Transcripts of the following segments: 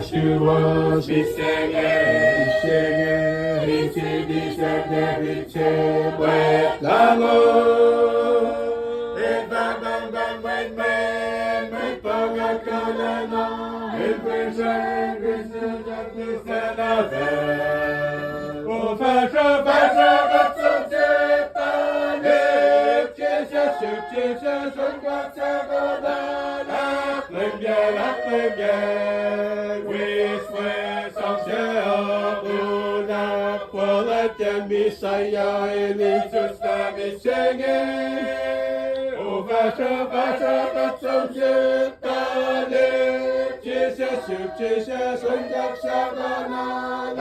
주와 빛생의 빛이 빛의 빛의 외랑은 Messiah in Jesus name is singing. Oh, Vasha, that's so good. Jesus, Jesus, and that's Savannah.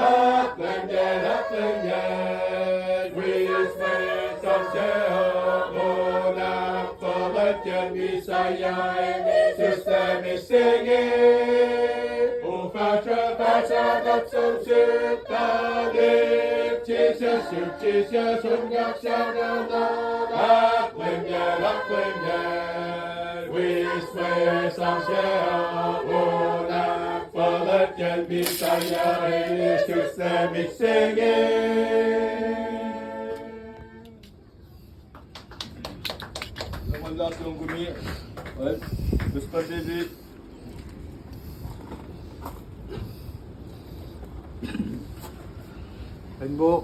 Nothing yet. We swear some Jehovah. For the Messiah in Jesus name is singing. Oh, Vasha, that's so good. Jesus, 손각 샤라나, Hallelujah. We swear some shall not for the can be Messiah is to stand me singing. Namanda Tungumi, Mr. David. 행복.